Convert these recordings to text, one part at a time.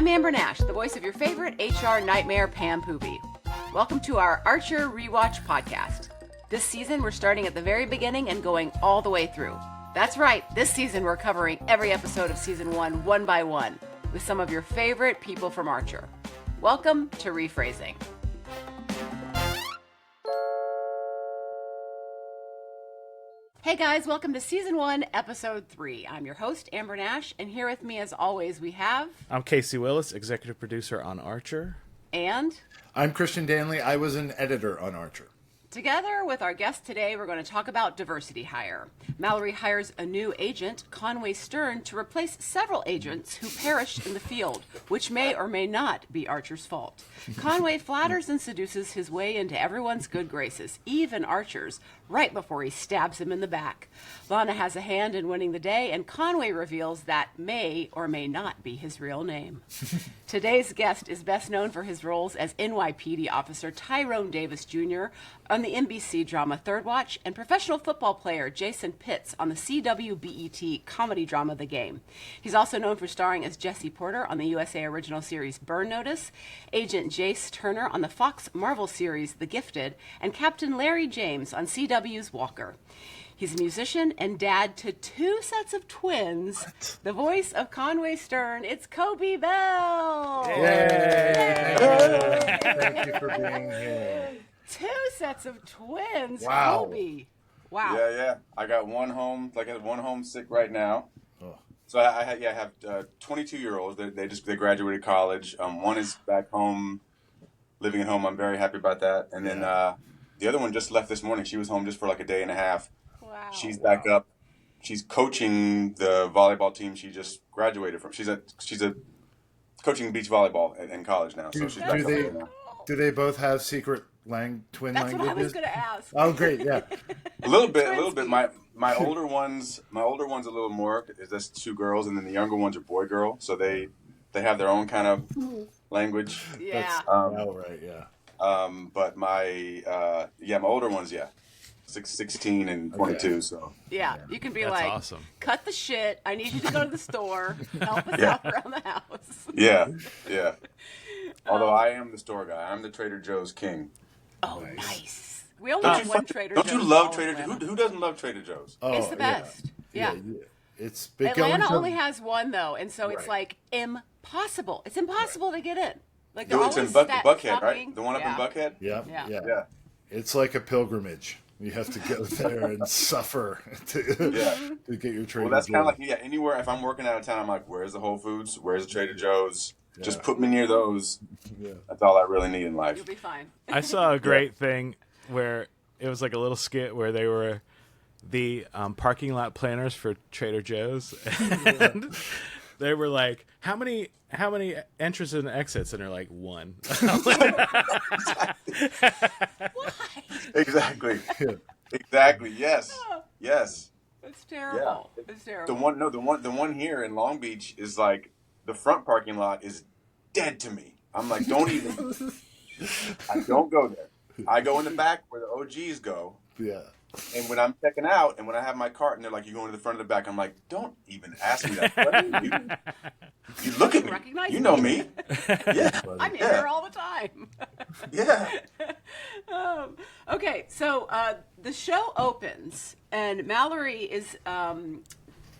I'm Amber Nash, the voice of your favorite HR nightmare, Pam Poovey. Welcome to our Archer Rewatch podcast. This season, we're starting at the very beginning and going all the way through. That's right, this season we're covering every episode of season one by one, with some of your favorite people from Archer. Welcome to Rephrasing. Hey guys, welcome to Season 1, Episode 3. I'm your host, Amber Nash, and here with me as always we have... I'm Casey Willis, executive producer on Archer. And... I'm Christian Danley. I was an editor on Archer. Together with our guest today, we're going to talk about diversity hire. Malory hires a new agent, Conway Stern, to replace several agents who perished in the field, which may or may not be Archer's fault. Conway flatters and seduces his way into everyone's good graces, even Archer's, right before he stabs him in the back. Lana has a hand in winning the day, and Conway reveals that may or may not be his real name. Today's guest is best known for his roles as NYPD officer Tyrone Davis Jr. on the NBC drama Third Watch, and professional football player Jason Pitts on the CW BET comedy drama The Game. He's also known for starring as Jesse Porter on the USA original series Burn Notice, Agent Jace Turner on the Fox Marvel series The Gifted, and Captain Larry James on CW's Walker. He's a musician and dad to two sets of twins. What? The voice of Conway Stern, it's Coby Bell! Yay! Yay! Thank you for being here. Two sets of twins, wow. Coby. Wow. Yeah. I got one home, I have one home sick right now. Oh. So I have 22-year-olds. They graduated college. One is back home, living at home. I'm very happy about that. And then the other one just left this morning. She was home just for like a day and a half. Wow. She's back up. She's coaching the volleyball team she just graduated from. She's coaching beach volleyball in college now. So she's back up there now. Do they both have secret twin That's languages? what I was going to ask. Oh, great! Yeah, A little bit. My older one's a little more. That's two girls, and then the younger one's are boy girl. So they have their own kind of language. Yeah. Right. Yeah. But my older one's 16 and 22. Okay. So yeah, you can be That's like, awesome. Cut the shit. I need you to go to the store. Help us out around the house. Yeah. Although I am the store guy. I'm the Trader Joe's king. Oh, nice. We only have one Trader Joe's. Don't you love Trader Joe's? Who doesn't love Trader Joe's? Oh, it's the best. Yeah. It's big. Atlanta only has one though, and so it's like impossible. It's impossible to get in. Like it's in Buckhead, right? The one up in Buckhead. Yeah. It's like a pilgrimage. You have to go there and suffer to get your Trader Joe's. Well, that's kind of like anywhere. If I'm working out of town, I'm like, where's the Whole Foods? Where's the Trader Joe's? Yeah. Just put me near those. Yeah. That's all I really need in life. You'll be fine. I saw a great thing where it was like a little skit where they were the parking lot planners for Trader Joe's, and they were like, "How many entrances and exits?" And they're like, "One." Why? Exactly. Yes. It's terrible. Yeah. It's terrible. The one here in Long Beach is like the front parking lot is dead to me. I'm like, don't even. I don't go there. I go in the back where the OGs go. Yeah. And when I'm checking out, and when I have my cart, and they're like, "You going to the front or the back?" I'm like, "Don't even ask me that question. You look at me. You know me. Yeah, I'm here all the time." Yeah. Okay, so the show opens, and Malory is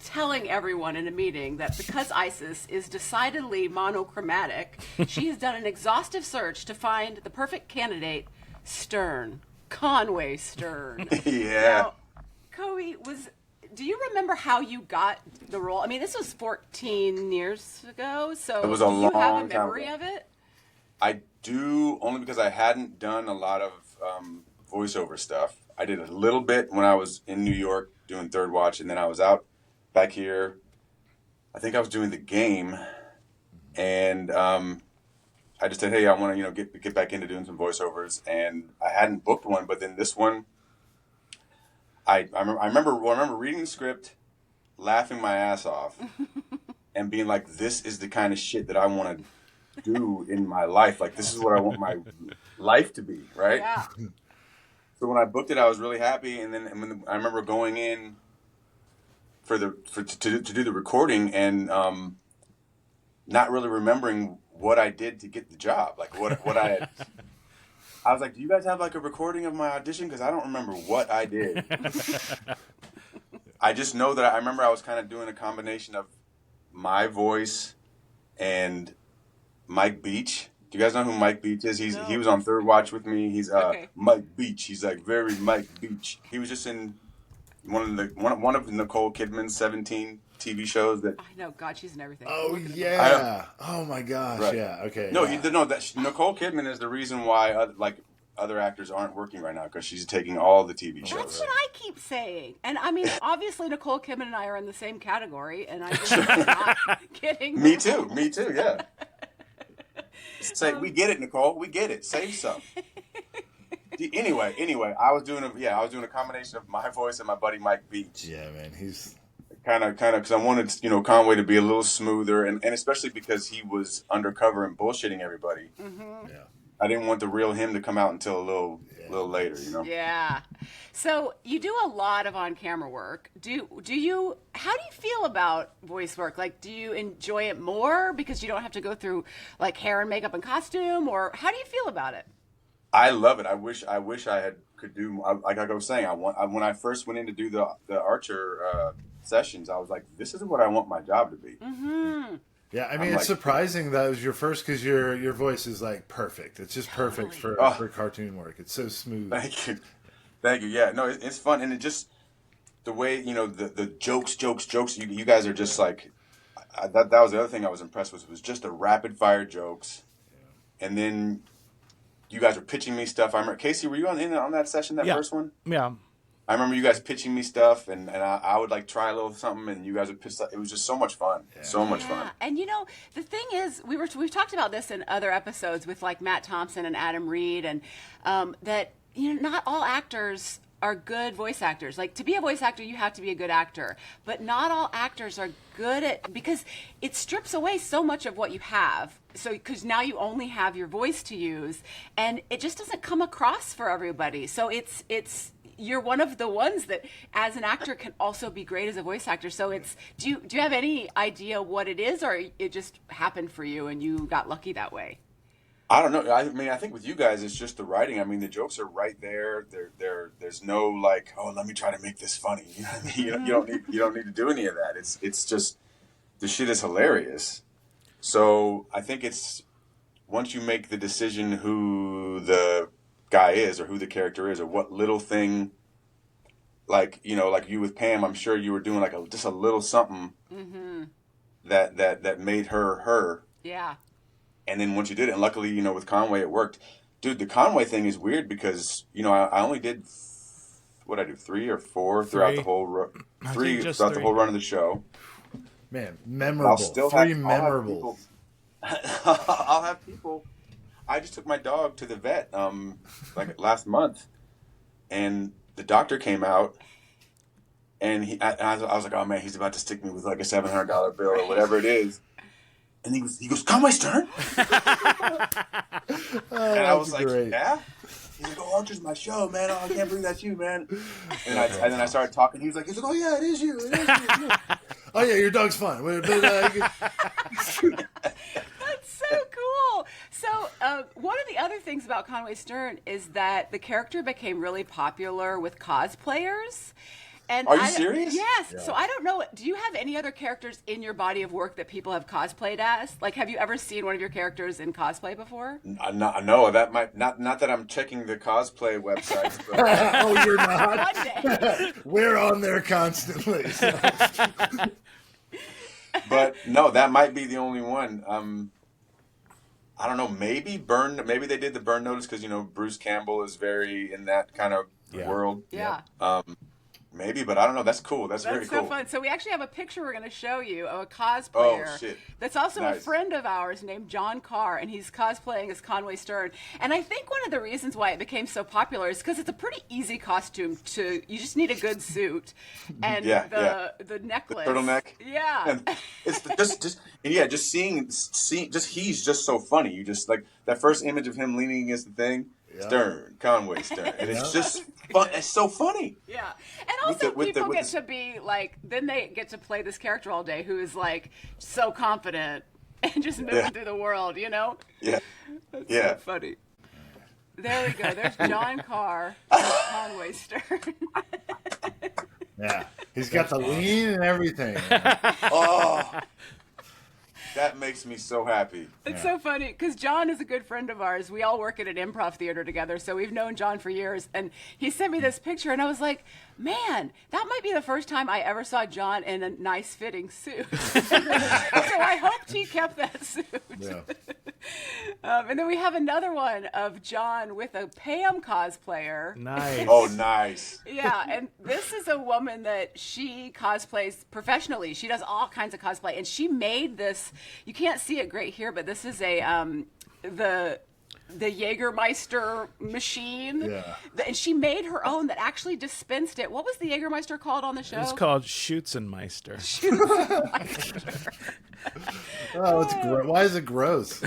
telling everyone in a meeting that because ISIS is decidedly monochromatic, she has done an exhaustive search to find the perfect candidate, Conway Stern. Yeah. Now, Coby, do you remember how you got the role? I mean, this was 14 years ago, so it was a do you long have a memory time of it? I do, only because I hadn't done a lot of voiceover stuff. I did a little bit when I was in New York doing Third Watch, and then I was out back here. I think I was doing The Game, and I just said, "Hey, I want to get back into doing some voiceovers," and I hadn't booked one. But then this one, I remember reading the script, laughing my ass off, and being like, "This is the kind of shit that I want to do in my life. Like, this is what I want my life to be, right?" Yeah. So when I booked it, I was really happy, and then I remember going in to do the recording, and not really remembering what I did to get the job. Like what I had. I was like, do you guys have like a recording of my audition? Because I don't remember what I did. I just know that I remember I was kind of doing a combination of my voice and Mike Beach. Do you guys know who Mike Beach is? He was on Third Watch with me. He's Okay. Mike Beach. He's like very Mike Beach. He was just in one of Nicole Kidman's 17 TV shows that. I know, God, she's in everything. Oh yeah. Oh my gosh. Right. Yeah. Okay. No, yeah. that Nicole Kidman is the reason why other actors aren't working right now, because she's taking all the TV shows. That's what I keep saying. And I mean, obviously, Nicole Kidman and I are in the same category, and I just am not kidding. Me too, yeah. Say, we get it, Nicole. We get it. Save some. Anyway, I was doing a combination of my voice and my buddy Mike Beach. Yeah, man, he's kind of because I wanted Conway to be a little smoother, and especially because he was undercover and bullshitting everybody. Mm-hmm. yeah. I didn't want the real him to come out until a little later, Yeah. So you do a lot of on-camera work. How do you feel about voice work? Like, do you enjoy it more because you don't have to go through like hair and makeup and costume, or how do you feel about it? I love it. I wish I could do, like I was saying. When I first went in to do the Archer sessions, I was like, this is what I want my job to be. Mm-hmm. Yeah, I mean, it's surprising that was your first, because your voice is like perfect. It's just perfect for cartoon work. It's so smooth. Thank you. Yeah, no, it's fun, and it just the way the jokes. You guys are just like that was the other thing I was impressed with, was just the rapid fire jokes, and then you guys were pitching me stuff. I remember, Casey, were you on that session, that first one? Yeah. I remember you guys pitching me stuff, and I would like try a little something, and you guys would pitch stuff. It was just so much fun. Yeah. So much fun. And the thing is, we've talked about this in other episodes with like Matt Thompson and Adam Reed, and that not all actors are good voice actors. Like, to be a voice actor, you have to be a good actor, but not all actors are good at, because it strips away so much of what you have. So, because now you only have your voice to use, and it just doesn't come across for everybody. So you're one of the ones that, as an actor, can also be great as a voice actor. So do you have any idea what it is, or it just happened for you and you got lucky that way? I don't know. I mean, I think with you guys, it's just the writing. I mean, the jokes are right there. There's no like, oh, let me try to make this funny. You know what I mean? You don't need to do any of that. It's just, the shit is hilarious. So I think it's, once you make the decision who the guy is, or who the character is, or what little thing, like you with Pam, I'm sure you were doing like just a little something that made her. Yeah. And then once you did it, and luckily, with Conway it worked. Dude, the Conway thing is weird because I only did I do 3 or 4 throughout the whole the whole run of the show. Man, memorable. I'll still 3 memorable. I'll have people. I just took my dog to the vet like last month, and the doctor came out, and I was like, oh man, he's about to stick me with like a $700 bill or whatever it is. And he goes, Conway Stern? And I was like, great. Yeah? He's like, oh, Archer's my show, man. Oh, I can't believe that's you, man. And then I started talking. He's like, oh, yeah, it is you. Oh, yeah, your dog's fun. That's so cool. So one of the other things about Conway Stern is that the character became really popular with cosplayers. And are you serious? Yes. Yeah. So I don't know. Do you have any other characters in your body of work that people have cosplayed as? Like, have you ever seen one of your characters in cosplay before? No, that might not that I'm checking the cosplay websites. But... Oh, you're not. One day. We're on there constantly. But no, that might be the only one. I don't know. Maybe they did the Burn Notice because Bruce Campbell is very in that kind of world. Yeah. Maybe, but I don't know. That's cool. That's very cool. That's so fun. So we actually have a picture we're going to show you of a cosplayer. Oh, shit. That's also Nice. a friend of ours named John Carr, and he's cosplaying as Conway Stern. And I think one of the reasons why it became so popular is because it's a pretty easy costume you just need a good suit and the necklace. The turtleneck. Yeah. And it's just seeing he's just so funny. You just like that first image of him leaning against the thing. Yeah. Stern, Conway Stern. And it's just fun. It's so funny. Yeah. And also people get to be like, then they get to play this character all day who is like so confident. and just moving through the world, you know? Yeah. That's Yeah. so funny. There we go. There's John Carr and Conway Stern. Yeah, he's got the lean and everything. Oh, that makes me so happy. It's so funny because John is a good friend of ours. We all work at an improv theater together, so we've known John for years. And he sent me this picture, and I was like, man, that might be the first time I ever saw John in a nice fitting suit. So I hoped he kept that suit. Yeah. And then we have another one of John with a Pam cosplayer. Nice. Oh, nice. Yeah, and this is a woman that she cosplays professionally. She does all kinds of cosplay, and she made this. You can't see it great here, but this is a the Jägermeister machine. Yeah. And she made her own that actually dispensed it. What was the Jägermeister called on the show? It's called Schützenmeister. Oh, it's why is it gross?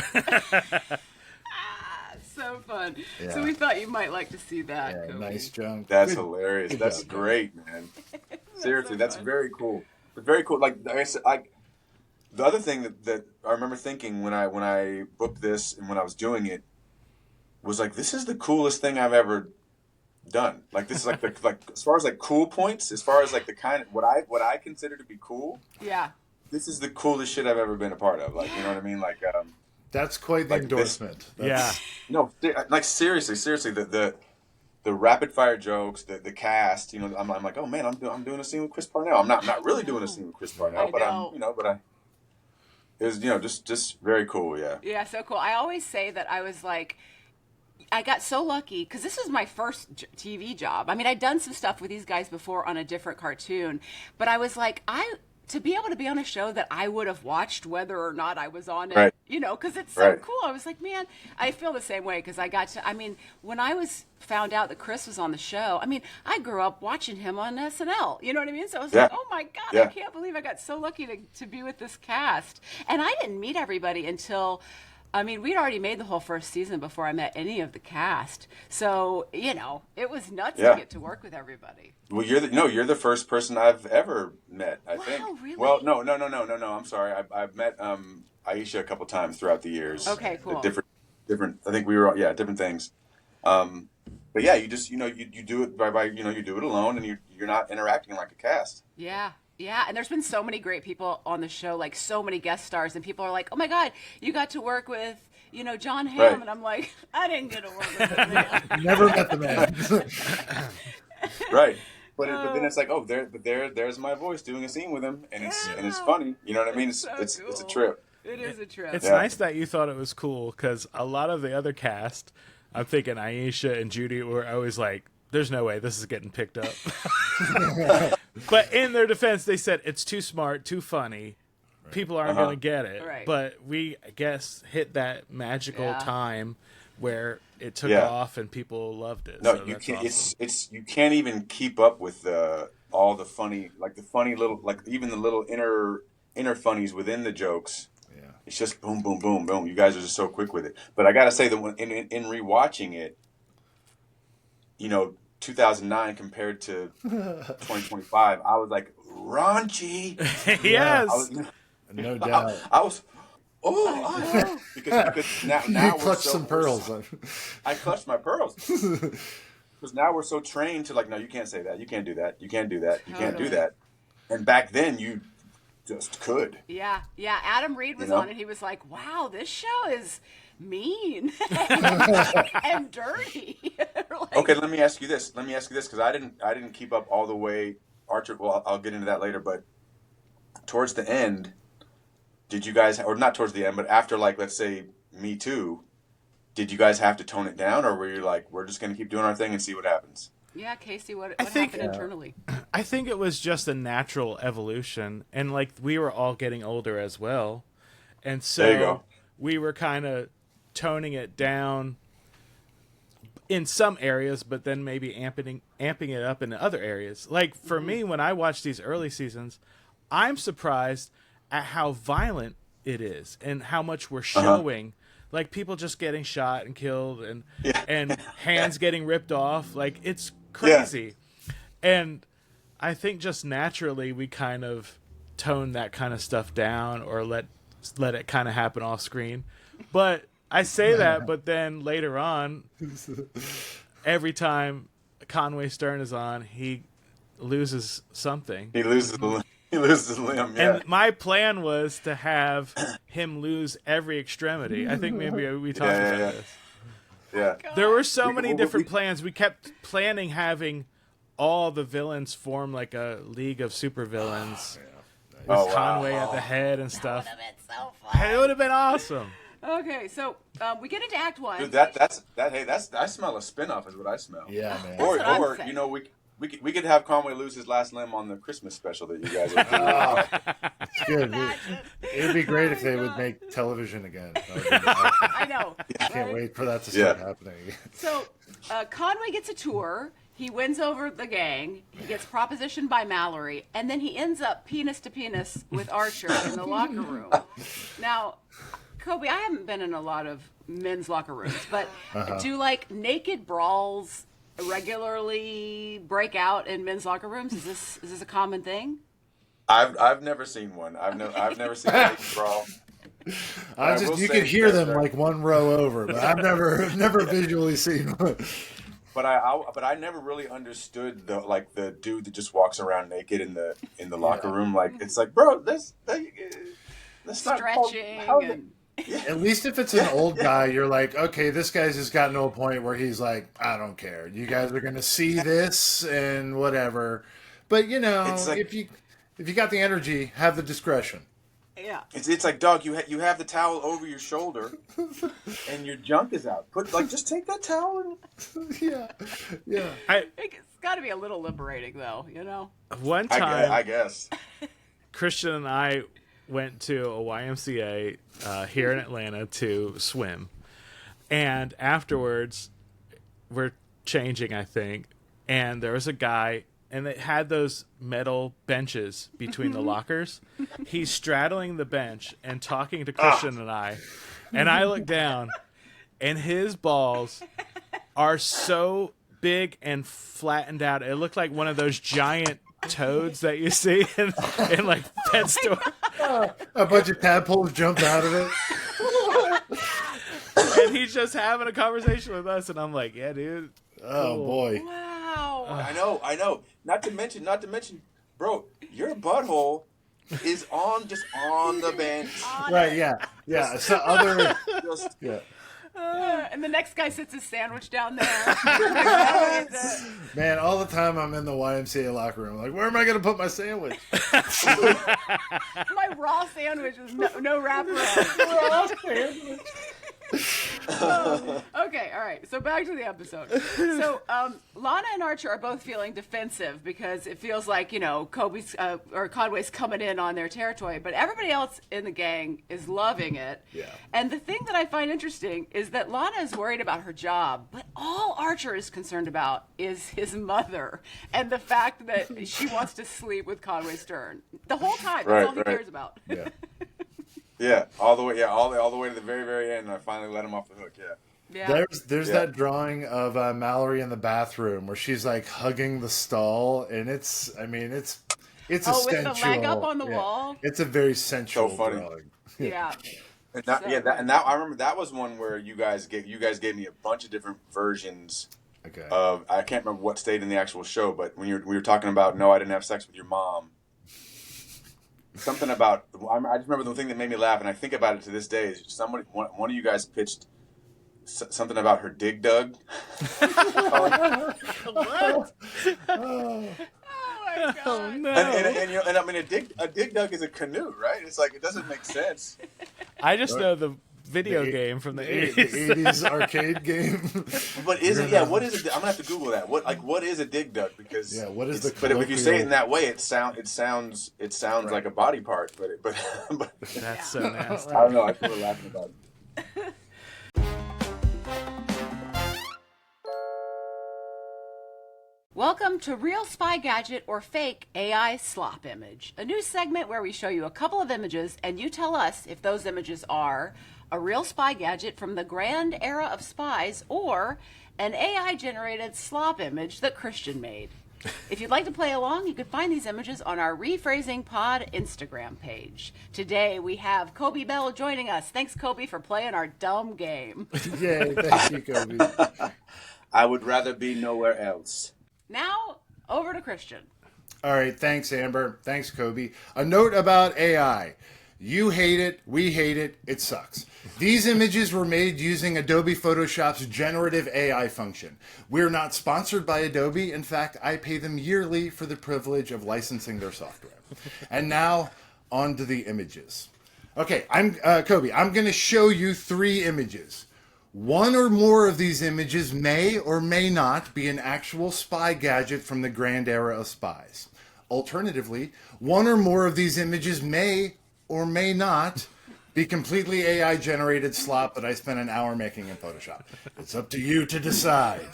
So fun. Yeah. So we thought you might like to see that. Yeah, Coby. nice junk. That's Good- hilarious. good That's job. great, man. Seriously, so that's fun. very cool. Very cool. Like I said, the other thing that I remember thinking when I booked this and when I was doing it was like, this is the coolest thing I've ever done. Like this is like like as far as like cool points, as far as like the kind of what I consider to be cool. Yeah. This is the coolest shit I've ever been a part of. Like, you know what I mean? Like, That's quite the Like endorsement. Yeah. no, like seriously, the rapid fire jokes, the cast. You know, I'm like, oh man, I'm doing a scene with Chris Parnell. I'm not really doing a scene with Chris Parnell, I but know. it was just very cool. Yeah. Yeah, so cool. I always say that I was like, I got so lucky because this was my first TV job. I mean, I'd done some stuff with these guys before on a different cartoon, but I was like, to be able to be on a show that I would have watched whether or not I was on it, Right. you know, because it's so Right. cool. I was like, man, I feel the same way because I mean, when I found out that Chris was on the show, I mean, I grew up watching him on SNL, you know what I mean? So I was like, Yeah. oh my God, Yeah. I can't believe I got so lucky to be with this cast. And I didn't meet everybody until, I mean, we'd already made the whole first season before I met any of the cast. So, you know, it was nuts Yeah. to get to work with everybody. Well, you're the first person I've ever met. I Wow, think. really? Well, no. I'm sorry. I've met Aisha a couple times throughout the years. Okay, cool. Different. I think we were different things. But yeah, you just you do it by you do it alone, and you're not interacting like a cast. Yeah. Yeah, and there's been so many great people on the show, like so many guest stars, and people are like, "Oh my God, you got to work with, John Hamm," Right. and I'm like, "I didn't get to work with him, man." Never met the man. Right. But then it's like, there's my voice doing a scene with him, and it's funny. You know what I mean? It's So it's a cool. trip. It is a trip. It's Yeah. nice that you thought it was cool because a lot of the other cast, I'm thinking Aisha and Judy were always like, there's no way this is getting picked up. But in their defense, they said it's too smart, too funny. People aren't going to get it. Right. But we, I guess, hit that magical Yeah. time where it took Yeah. off and people loved it. No, so you that's can't. awesome. It's you can't even keep up with all the funny, little, like even the little inner funnies within the jokes. Yeah. It's just boom, boom, boom, boom. You guys are just so quick with it. But I gotta say that when in rewatching it, 2009 compared to 2025, I was like raunchy. Yes. I was, No doubt. I was. Oh, because now You we're clutched so, some pearls. I clutched my pearls. Because now we're so trained to like, no, you can't say that. You can't do that. You can't do that. You can't do Totally. that. And back then, you just could. Yeah. Adam Reed was You know? on, and he was like, "Wow, this show is mean and dirty." Like, Okay, let me ask you this. Because I didn't keep up all the way. Archer. Well, I'll get into that later. But towards the end, did you guys, or not towards the end, but after like let's say Me Too, did you guys have to tone it down, or were you like, we're just gonna keep doing our thing and see what happens? yeah, Casey, what think- happened internally? I think it was just a natural evolution, and like we were all getting older as well, and There you so go. we were kind of toning it down in some areas, but then maybe amping it up in other areas. Like for me, when I watch these early seasons, I'm surprised at how violent it is and how much we're showing. Like people just getting shot and killed, and and hands getting ripped off. Like it's crazy. And I think just naturally we kind of tone that kind of stuff down or let let it kind of happen off screen. But I say that, but then later on, every time Conway Stern is on, he loses something. He loses a limb. Yeah. And my plan was to have him lose every extremity. I think maybe we talked about this. Yeah. There were so many different plans. We kept planning having all the villains form like a league of supervillains. With Conway at the head and stuff. That would have been so fun. It would have been awesome. Okay, so we get into Act 1. Dude, that's I smell a spinoff is what I smell. Yeah, man. Or That's what I'm saying. you know, we could have Conway lose his last limb on the Christmas special that you guys are doing. It's good. It'd be great if they would make television again. I know. I can't wait for that to start happening. So Conway gets a tour. He wins over the gang. He gets propositioned by Malory, and then he ends up penis to penis with Archer in the locker room. Now, Coby, I haven't been in a lot of men's locker rooms, but do like naked brawls regularly break out in men's locker rooms? Is this a common thing? I've never seen one. I've never seen a naked brawl. You could hear them like one row over, but I've never visually seen one. But I never really understood the dude that just walks around naked in the locker room. Like, it's like, bro, that's not stretching. At least if it's an old guy, you're like, okay, this guy's just gotten to a point where he's like, I don't care. You guys are gonna see this and whatever. But you know, like, if you got the energy, have the discretion. Yeah. It's like, dog, you have the towel over your shoulder, and your junk is out. Just take that towel and yeah. It's got to be a little liberating, though. You know. One time, I guess. Christian and I went to a YMCA here in Atlanta to swim, and afterwards, we're changing, I think, and there was a guy. And it had those metal benches between the lockers. He's straddling the bench and talking to Christian and I. And I look down, and his balls are so big and flattened out. It looked like one of those giant toads that you see in like pet store. A bunch of tadpoles jumped out of it. And he's just having a conversation with us, and I'm like, yeah, dude. Oh, boy. Wow. I know. Not to mention, bro, your butthole is just on the bench. Right, yeah. So other... Yeah. And the next guy sits his sandwich down there. Man, all the time I'm in the YMCA locker room, like, where am I going to put my sandwich? My raw sandwich with no wrapper on. Raw sandwich. Okay, all right. So back to the episode. So Lana and Archer are both feeling defensive because it feels like, you know, Conway's coming in on their territory, but everybody else in the gang is loving it. Yeah. And the thing that I find interesting is that Lana is worried about her job, but all Archer is concerned about is his mother and the fact that she wants to sleep with Conway Stern the whole time. That's all he cares about. Yeah. Yeah, all the way to the very, very end, and I finally let him off the hook. Yeah. There's that drawing of Malory in the bathroom where she's like hugging the stall, and it's a sensual. With the leg up on the wall. It's a very sensual drawing. Yeah. And that I remember that was one where you guys gave me a bunch of different versions. Okay. Of I can't remember what stayed in the actual show, but when we were talking about no, I didn't have sex with your mom. Something about I just remember the thing that made me laugh, and I think about it to this day. Is one of you guys pitched something about her dig dug. What? Oh. My God. Oh, no. And I mean a dig dug is a canoe, right? It's like it doesn't make sense. I just know the video game from the 80s. The 80s arcade game. But what is it? I'm gonna have to Google that. What is a dig dug? Because what is the? But if you say it in that way, it sounds right. Like a body part. But That's so nasty. I don't know. I feel laughing about it. Welcome to Real Spy Gadget or Fake AI Slop Image, a new segment where we show you a couple of images and you tell us if those images are a real spy gadget from the grand era of spies or an AI-generated slop image that Christian made. If you'd like to play along, you can find these images on our RePhrasingPod Instagram page. Today we have Coby Bell joining us. Thanks, Coby, for playing our dumb game. Yay, thank you, Coby. I would rather be nowhere else. Now, over to Christian. All right, thanks, Amber. Thanks, Coby. A note about AI. You hate it, we hate it, it sucks. These images were made using Adobe Photoshop's generative AI function. We're not sponsored by Adobe. In fact, I pay them yearly for the privilege of licensing their software. And now, on to the images. Okay, Coby, I'm going to show you 3 images. One or more of these images may or may not be an actual spy gadget from the grand era of spies. Alternatively, one or more of these images may or may not be completely AI-generated slop that I spent an hour making in Photoshop. It's up to you to decide.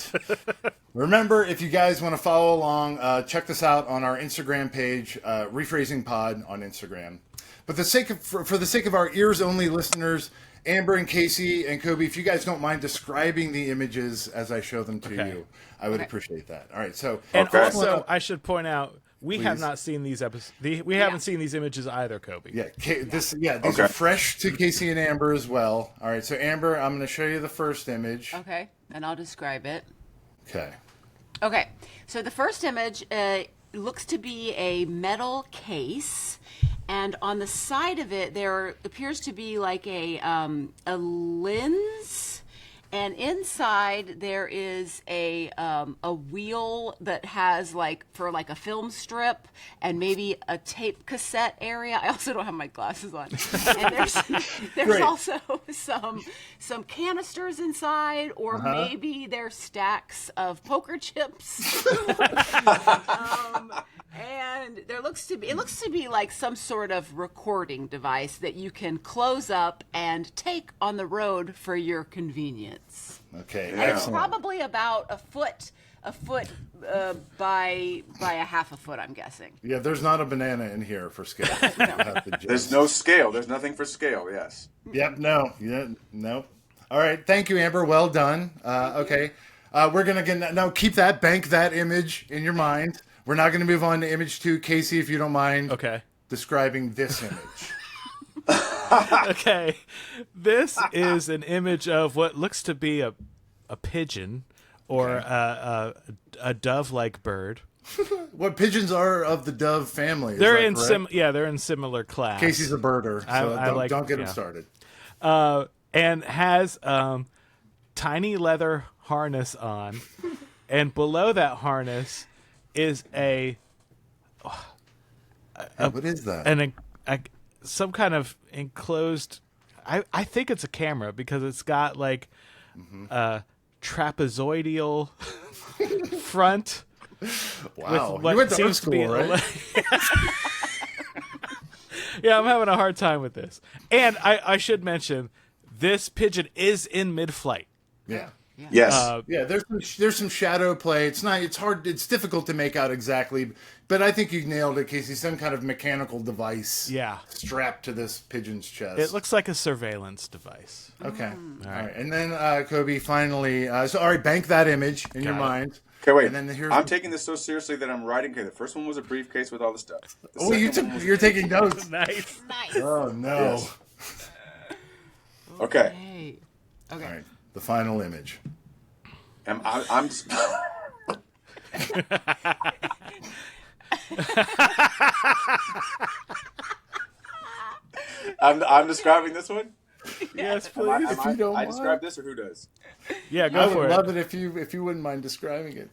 Remember, if you guys want to follow along, check this out on our Instagram page, RePhrasingPod on Instagram. But for the sake of our ears-only listeners, Amber and Casey and Coby, if you guys don't mind describing the images as I show them to you, I would appreciate that. All right, so... And also, I should point out, we have not seen these episodes. We haven't seen these images either, Coby. Yeah, these are fresh to Casey and Amber as well. All right, so Amber, I'm going to show you the first image. Okay, and I'll describe it. Okay. Okay, so the first image looks to be a metal case, and on the side of it there appears to be like a lens. And inside there is a wheel that has for a film strip and maybe a tape cassette area. I also don't have my glasses on. And there's also some canisters inside, or maybe there's stacks of poker chips. And it looks to be like some sort of recording device that you can close up and take on the road for your convenience. Okay, yeah. It's probably about a foot by a half a foot, I'm guessing. Yeah, there's not a banana in here for scale. There's no scale. There's nothing for scale. Yes. Yep. No. Yeah. No. All right. Thank you, Amber. Well done. Okay. We're gonna keep that. Bank that image in your mind. We're not going to move on to image 2. Casey, if you don't mind describing this image. Okay. This is an image of what looks to be a pigeon or a dove-like bird. What pigeons are of the dove family. They're in they're in similar class. Casey's a birder, so don't get him started. And has tiny leather harness on, and below that harness is what is that? Some kind of enclosed. I think it's a camera because it's got trapezoidal front. Wow, with what you went to seems art school, right? Yeah, I'm having a hard time with this. And I should mention, this pigeon is in mid-flight. Yeah. Yes. There's some shadow play. It's hard. It's difficult to make out exactly, but I think you nailed it, Casey. Some kind of mechanical device. Yeah. Strapped to this pigeon's chest. It looks like a surveillance device. Okay. All right. And then Coby, finally. All right. Bank that image in your mind. Okay, wait. And then I'm taking this so seriously that I'm writing. Okay, the first one was a briefcase with all the stuff. You're taking notes. Nice. Oh no. Yes. Okay. All right. The final image. I'm describing this one. Yes, please. If you don't mind. Describe this, or who does? Yeah, go I for would it. love it if you wouldn't mind describing it.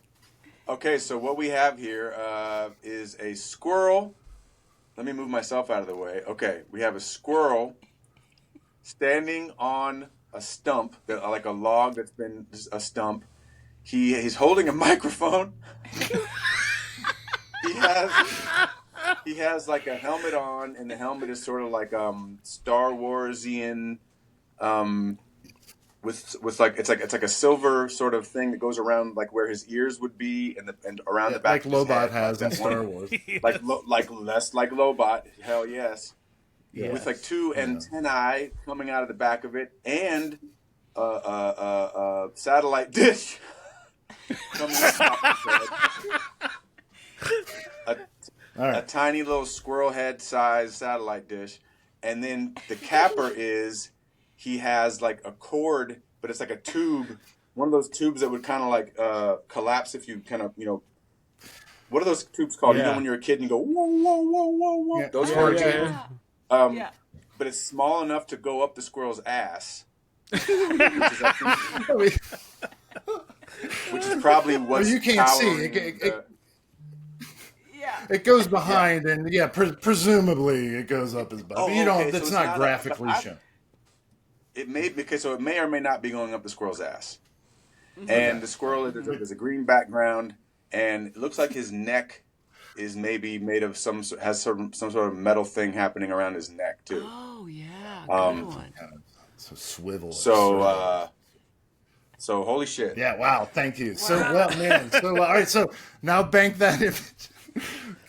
Okay, so what we have here is a squirrel. Let me move myself out of the way. Okay, we have a squirrel standing on a stump, like a log that's been a stump. He's holding a microphone. He has like a helmet on, and the helmet is sort of like Star Warsian, with like it's like a silver sort of thing that goes around like where his ears would be, and around the back. Like Lobot head, has in Star Wars. like less like Lobot. Hell yes. Yes. With like two antennae coming out of the back of it, and a satellite dish coming off the top of his head. All a right. tiny little squirrel head size satellite dish, and then the capper is he has like a cord, but it's like a tube, one of those tubes that would kind of like collapse if you kind of what are those tubes called? You know Yeah. when you're a kid and you go whoa whoa whoa whoa whoa. Yeah. Those Yeah, cords. yeah. Yeah. But it's small enough to go up the squirrel's ass, which is, I think, which is probably what's you can't see. powering Yeah. It goes behind, and presumably it goes up his butt. Oh, But you don't. okay, so That's it's not not graphically shown. It may so it may or may not be going up the squirrel's ass, and the squirrel there's a green background, and it looks like his neck is maybe made of some sort of metal thing happening around his neck too. Oh yeah, good one. So swivel. So holy shit. Yeah. Wow. Thank you. So well, man. So all right. So now bank that image.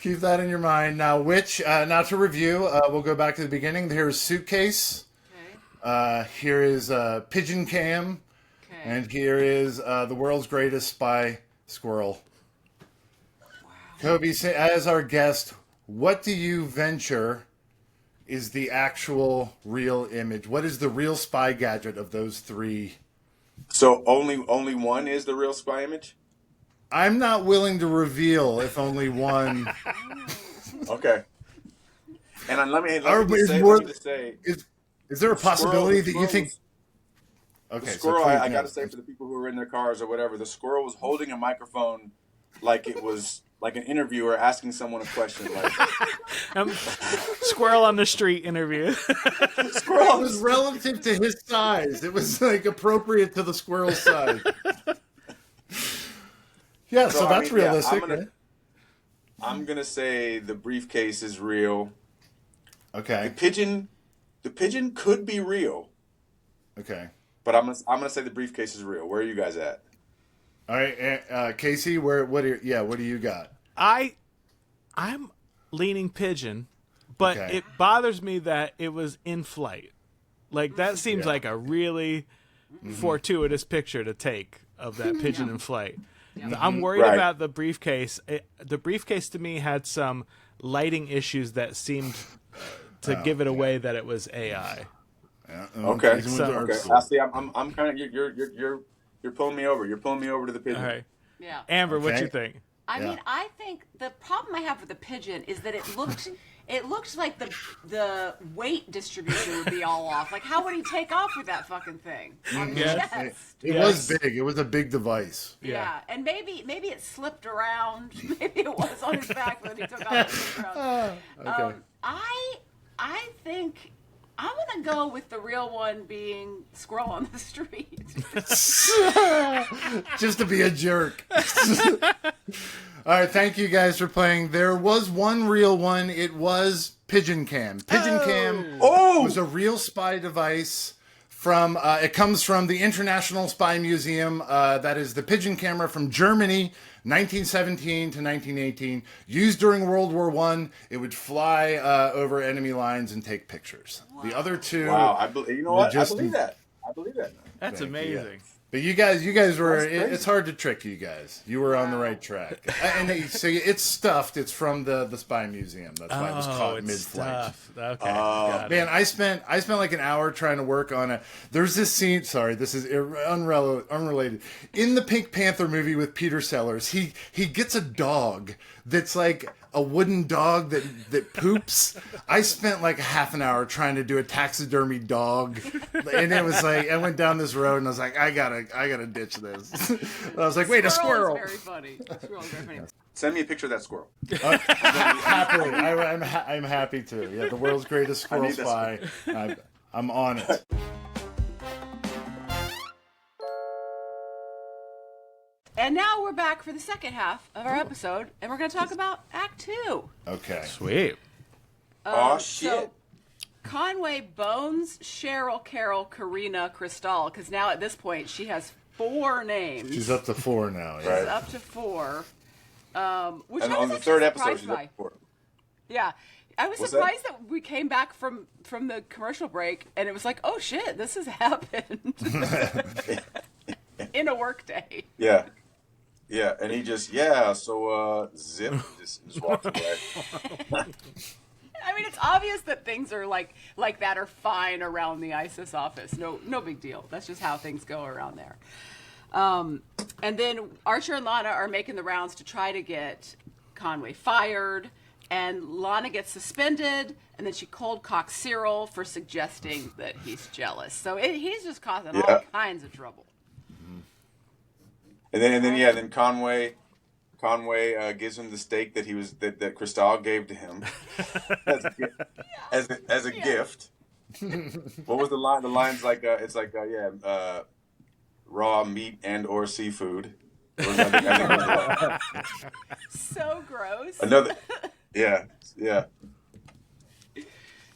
Keep that in your mind. Now, now to review, we'll go back to the beginning. Here's Suitcase. Okay. Here is Pigeon Cam. Okay. And here is the world's greatest spy squirrel. Wow. Coby, as our guest, what do you venture is the actual real image? What is the real spy gadget of those three? So only one is the real spy image? I'm not willing to reveal if only one. Okay. And let me just say, Is there a possibility that you think? Okay, the squirrel, I got to say, no. for the people who were in their cars or whatever, the squirrel was holding a microphone like it was like an interviewer asking someone a question. Like, Squirrel on the street interview. It was relative to his size. It was like appropriate to the squirrel's size. Yeah, so that's realistic. I'm gonna say the briefcase is real. Okay. The pigeon could be real, Okay. but I'm gonna say the briefcase is real. Where are you guys at? All right, Casey. What do you got? I'm leaning pigeon, but Okay. it bothers me that it was in flight. Like that seems like a really fortuitous picture to take of that pigeon in flight. I'm worried Right. about the briefcase. The briefcase to me had some lighting issues that seemed to give it away that it was AI. Okay. These ones are Okay. cool. I see. I'm kind of you're pulling me over. You're pulling me over to the pigeon. All right, Yeah. Amber, what Okay. you think? I Yeah. mean, I think the problem I have with the pigeon is that it looked like the weight distribution would be all off. Like, how would he take off with that fucking thing on the Yes. chest? It was big. It was a big device. Yeah, and maybe it slipped around. Maybe it was on his back when he took off. And slipped around. Okay. I think I'm gonna go with the real one being squirrel on the street. Just to be a jerk. All right, thank you guys for playing. There was one real one. It was Pigeon Cam. Pigeon Cam was a real spy device from. It comes from the International Spy Museum. That is the Pigeon camera from Germany, 1917 to 1918. Used during World War I. It would fly over enemy lines and take pictures. Wow. The other two. Wow. You know what? I believe that. That's Thank you. amazing. But you guys were, That's crazy. it's hard to trick you guys. You were on the right track. And so it's stuffed. It's from the Spy Museum. That's why it was caught it's mid-flight. stuff. Okay. Got it. Man, I spent like an hour trying to work on it. There's this scene, sorry, this is unrelated. In the Pink Panther movie with Peter Sellers, he gets a dog that's like a wooden dog that poops. I spent like a half an hour trying to do a taxidermy dog, and it was like I went down this road and I was like, I gotta ditch this. And I was like, wait, a squirrel. Very funny. Squirrel's very funny. Send me a picture of that squirrel. Happily, I'm happy to. Yeah, the world's greatest squirrel need spy. I'm on it. And now we're back for the second half of our episode, and we're going to talk about Act 2. Okay. Sweet. Oh shit. So, Conway bones Cheryl, Carol, Karina, Cristal, because now at this point she has 4 names. She's up to 4 now. Yeah. Right. She's up to 4. Which And I was on the actually third episode, surprised she's by. up for it. Yeah. I was What's surprised that we came back from the commercial break, and it was like, oh shit, this has happened. In a work day. Yeah. Yeah, and he just zip, just walks away. I mean, it's obvious that things are like that are fine around the ISIS office. No big deal. That's just how things go around there. And then Archer and Lana are making the rounds to try to get Conway fired, and Lana gets suspended, and then she cold cocks Cyril for suggesting that he's jealous. So he's just causing all kinds of trouble. And then Conway gives him the steak that that Cristal gave to him as a gift. What was the line? The line's like raw meat and or seafood. So gross. Another, yeah.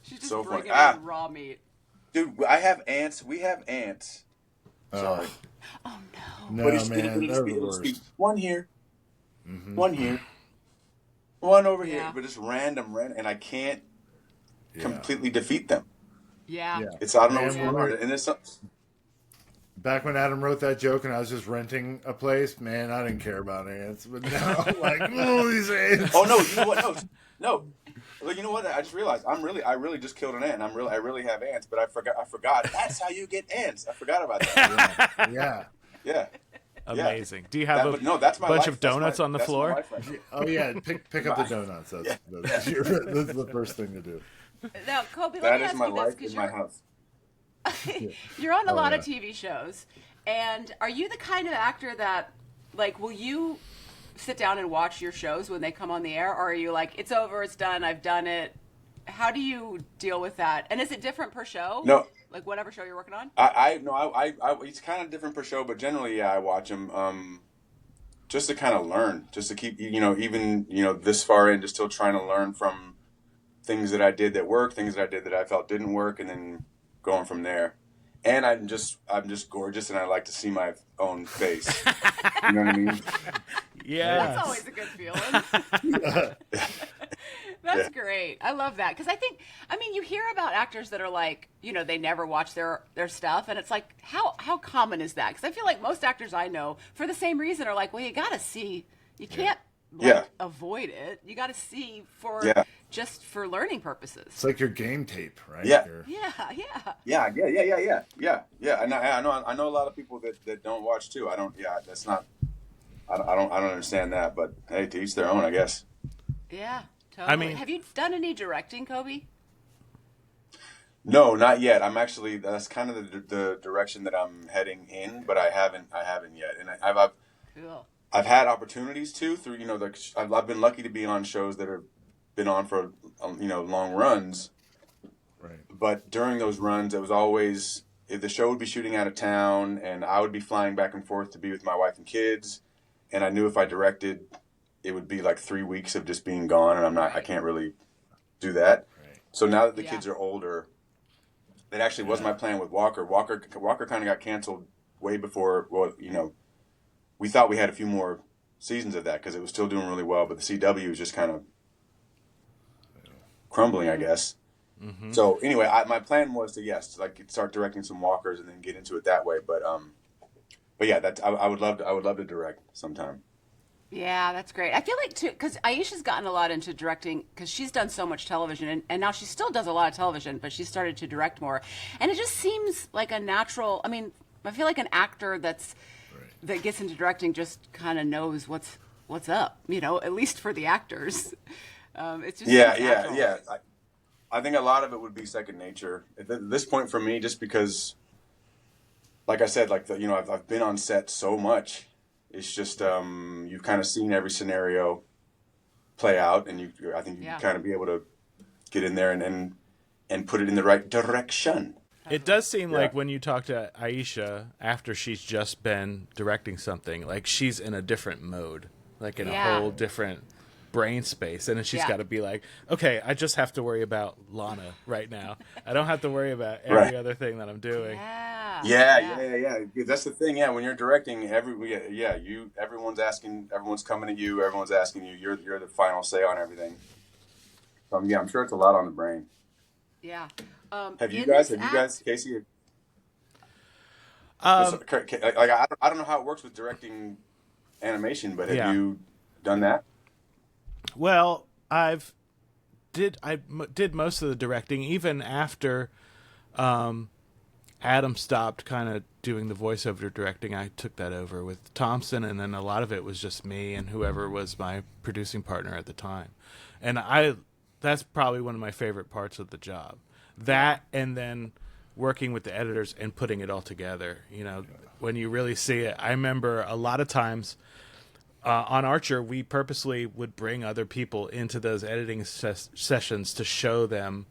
She's just So bringing funny. in raw meat. Dude, I have ants. We have ants. Sorry. Oh no. No, But he's man, they're the it'll worst. speak one here, one here, one over here, Yeah. but just random, and I can't Yeah. completely defeat them. Yeah. Yeah. It's I don't know Man, what's going we're- on, and it's Back when Adam wrote that joke and I was just renting a place, man, I didn't care about ants. But now, like, oh, these ants. oh no, you know what? No. Well, you know what? I just realized I really just killed an ant. I really have ants, but I forgot. That's how you get ants. I forgot about that. Yeah. Yeah. Amazing. Do you have that's my bunch life. of donuts on the That's my floor? life right now. Oh, yeah. Pick up the donuts. That's the first thing to do. Now, Coby, let That me is ask my you this, life because in my house. you're on a lot yeah. of TV shows, and are you the kind of actor that, like, will you sit down and watch your shows when they come on the air, or are you like, it's over, it's done, I've done it? How do you deal with that? And is it different per show? No. Like whatever show you're working on? I it's kind of different per show, but generally, yeah, I watch them just to kind of learn, just to keep, even, this far in, just still trying to learn from things that I did that worked, things that I did that I felt didn't work, and then going from there. And I'm just gorgeous, and I like to see my own face. You know what I mean? Yeah. That's always a good feeling. That's great. I love that. Because you hear about actors that are like, they never watch their stuff. And it's like, how common is that? Because I feel like most actors I know, for the same reason, are like, well, you got to see. You can't avoid it. You got to see just for learning purposes. It's like your game tape, right? Yeah. Yeah. And I know a lot of people that don't watch too. I don't understand that, but hey, to each their own, I guess. Yeah, totally. mean- have you done any directing, Coby? No, not yet. That's kind of the direction that I'm heading in, but I haven't yet. And Cool. I've had opportunities to through, I've been lucky to be on shows that have been on for, long runs. Right. But during those runs, it was always, if the show would be shooting out of town and I would be flying back and forth to be with my wife and kids. And I knew if I directed, it would be like 3 weeks of just being gone. And I can't really do that. Right. So now that the kids are older, that actually was my plan with Walker. Walker kind of got canceled way before, we thought we had a few more seasons of that because it was still doing really well, but the CW was just kind of crumbling, I guess. Mm-hmm. So anyway, my plan was to start directing some Walkers and then get into it that way. But yeah, I would love to direct sometime. Yeah, that's great. I feel like too, because Aisha's gotten a lot into directing because she's done so much television, and now she still does a lot of television, but she started to direct more, and it just seems like a natural. I mean, I feel like an actor that gets into directing just kind of knows what's up, at least for the actors. It's just yeah. I think a lot of it would be second nature at this point for me, just because, like I said, I've been on set so much. It's just you've kind of seen every scenario play out, and I think you kind of be able to get in there and put it in the right direction. It does seem like when you talk to Aisha after she's just been directing something, like she's in a different mode, like in a whole different brain space, and then she's got to be like, okay, I just have to worry about Lana right now. I don't have to worry about every other thing that I'm doing. Yeah. That's the thing. Yeah, when you're directing, everyone's coming at you, everyone's asking you. You're the final say on everything. I'm sure it's a lot on the brain. Yeah. Have you guys, Casey? I don't know how it works with directing animation, but have Yeah. you done that? Well, I did most of the directing even after Adam stopped kind of doing the voiceover directing. I took that over with Thompson, and then a lot of it was just me and whoever was my producing partner at the time. And that's probably one of my favorite parts of the job. That, and then working with the editors and putting it all together. You know, when you really see it. I remember a lot of times on Archer, we purposely would bring other people into those editing sessions to show them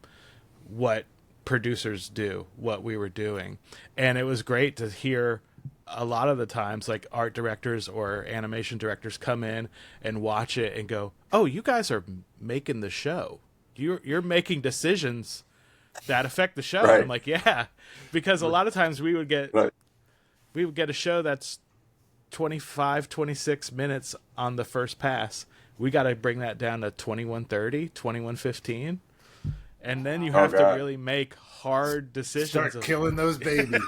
what producers do, what we were doing. And it was great to hear a lot of the times like art directors or animation directors come in and watch it and go, "Oh, you guys are making the show. You're making decisions that affect the show." Right. And I'm like, "Yeah," because a lot of times we would get a show that's 25, 26 minutes on the first pass. We got to bring that down to 21:30, 21:15. And then you have to really make hard decisions. Start killing those babies.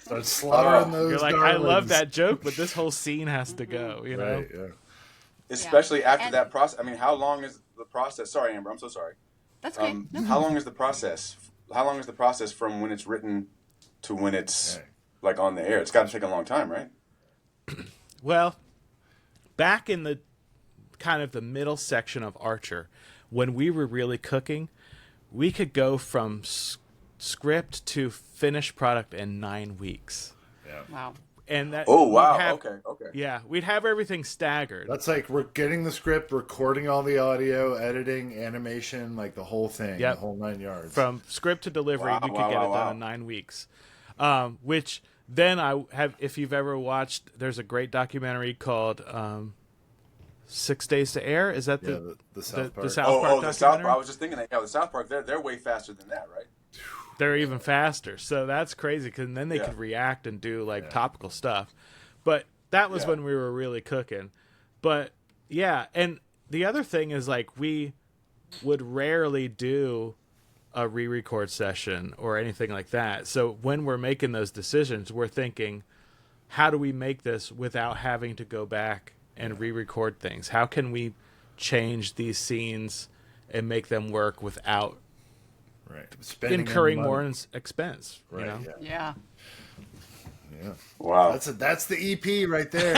Start slaughtering those. You're like, darlings. I love that joke, but this whole scene has to go. You know, Right, yeah. Especially after And- that process. I mean, how long is the process? Sorry, Amber, I'm so sorry. That's okay. No. How long is the process? How long is the process from when it's written to when it's Okay. like on the air? It's got to take a long time, right? well, back in the kind of the middle section of Archer, when we were really cooking, we could go from script to finished product in 9 weeks. Yeah. Wow. And that. Oh, we'd wow. have- Okay. Yeah, we'd have everything staggered. That's like we're getting the script, recording all the audio, editing, animation, like the whole thing, Yep. the whole 9 yards. From script to delivery, Wow, you could wow, get wow, it done wow. in 9 weeks. Which then I have, if you've ever watched, there's a great documentary called 6 Days to Air. Is that the South Park. the South Park the South documentary? Park. I was just thinking that. Yeah, the South Park. They're way faster than that, right? They're even faster. So that's crazy because then they Yeah. could react and do like topical stuff. But that was Yeah. when we were really cooking. But yeah, and the other thing is like we would rarely do a re-record session or anything like that. So when we're making those decisions, we're thinking, how do we make this without having to go back and re-record things? How can we change these scenes and make them work without Right. Spending incurring money. more expense? Right. You know? Yeah. Yeah. Wow. That's the EP right there.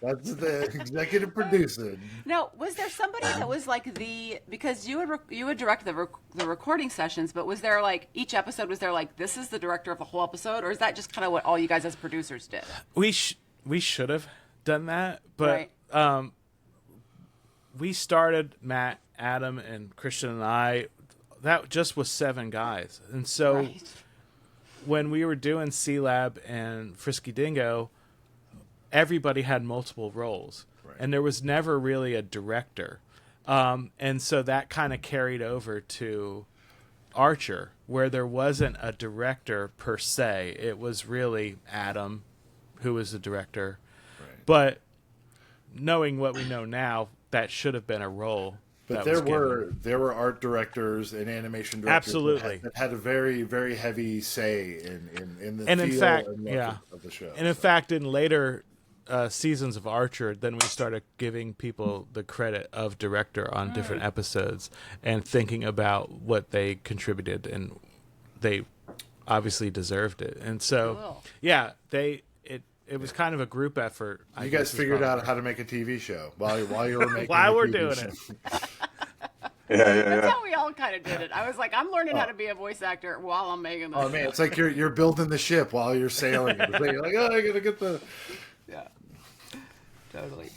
That's the executive producer. Now, was there somebody that was like because you would direct the recording sessions, but was there like each episode was there like this is the director of the whole episode, or is that just kind of what all you guys as producers did? We should have done that, but Right. We started, Matt, Adam, and Christian and I. That just was 7 guys, and so Right. when we were doing C-Lab and Frisky Dingo, everybody had multiple roles, and there was never really a director, and so that kind of carried over to Archer, where there wasn't a director per se. It was really Adam, who was the director. Right. But knowing what we know now, that should have been a role. But that was there were art directors and animation directors Absolutely. that had a very, very heavy say in the And in feel fact, and look yeah. of the show. And in fact, in later seasons of Archer, then we started giving people the credit of director on different episodes and thinking about what they contributed, and they obviously deserved it. And so, Cool. yeah, it was kind of a group effort. I You guess guys is figured probably- out how to make a TV show while you were making While the we're TV doing show. it. Yeah. That's how we all kind of did it. I was like, I'm learning how to be a voice actor while I'm making this. Oh man, it's like you're building the ship while you're sailing. You're like, oh, I gotta get the. Yeah, totally.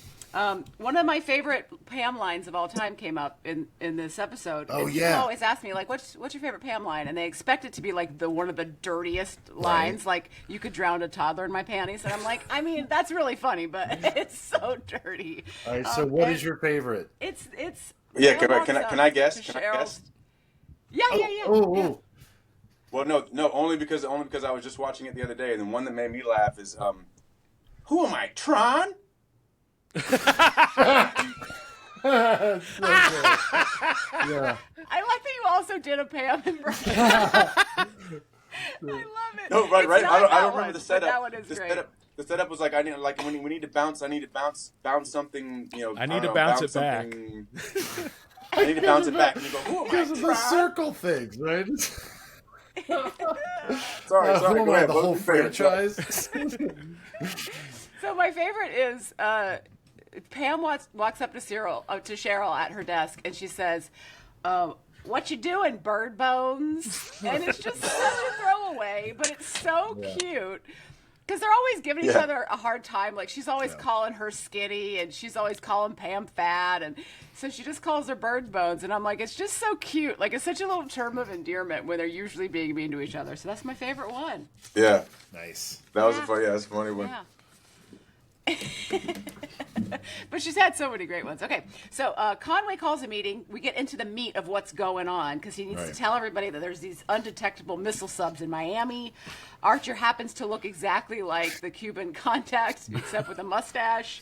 One of my favorite Pam lines of all time came up in this episode. Oh, And yeah. people always ask me like, "What's your favorite Pam line?" And they expect it to be like one of the dirtiest lines, like "You could drown a toddler in my panties." And I'm like, I mean, that's really funny, but it's so dirty. All right, so what and is your favorite? It's Yeah, Pam can I walks up guess? to Can I Cheryl's- guess? Yeah. Oh, Well, no, only because I was just watching it the other day, and the one that made me laugh is, who am I, Tron? That's so good. Yeah. I like that you also did a Pam impression. I love it. No, right. It's I not don't that remember one, the but setup. That one is the great. setup. The setup was like, I need like when we need to bounce, I need to bounce something. I need to bounce it back. I need to bounce it back. And you go, who am I? Because of the circle things, right? Sorry, who am go I, ahead. the What whole was your favorite? franchise? So my favorite is Pam walks up to Cheryl at her desk, and she says, "What you doing, bird bones?" And it's just such a throwaway, but it's so cute. Because they're always giving each other a hard time. Like, she's always calling her skinny, and she's always calling Pam fat. And so she just calls her bird bones. And I'm like, it's just so cute. Like, it's such a little term of endearment when they're usually being mean to each other. So that's my favorite one. Yeah. Nice. That was that's a funny one. Yeah. But she's had so many great ones. Okay, so Conway calls a meeting. We get into the meat of what's going on because he needs to tell everybody that there's these undetectable missile subs in Miami. Archer happens to look exactly like the Cuban contact, except with a mustache.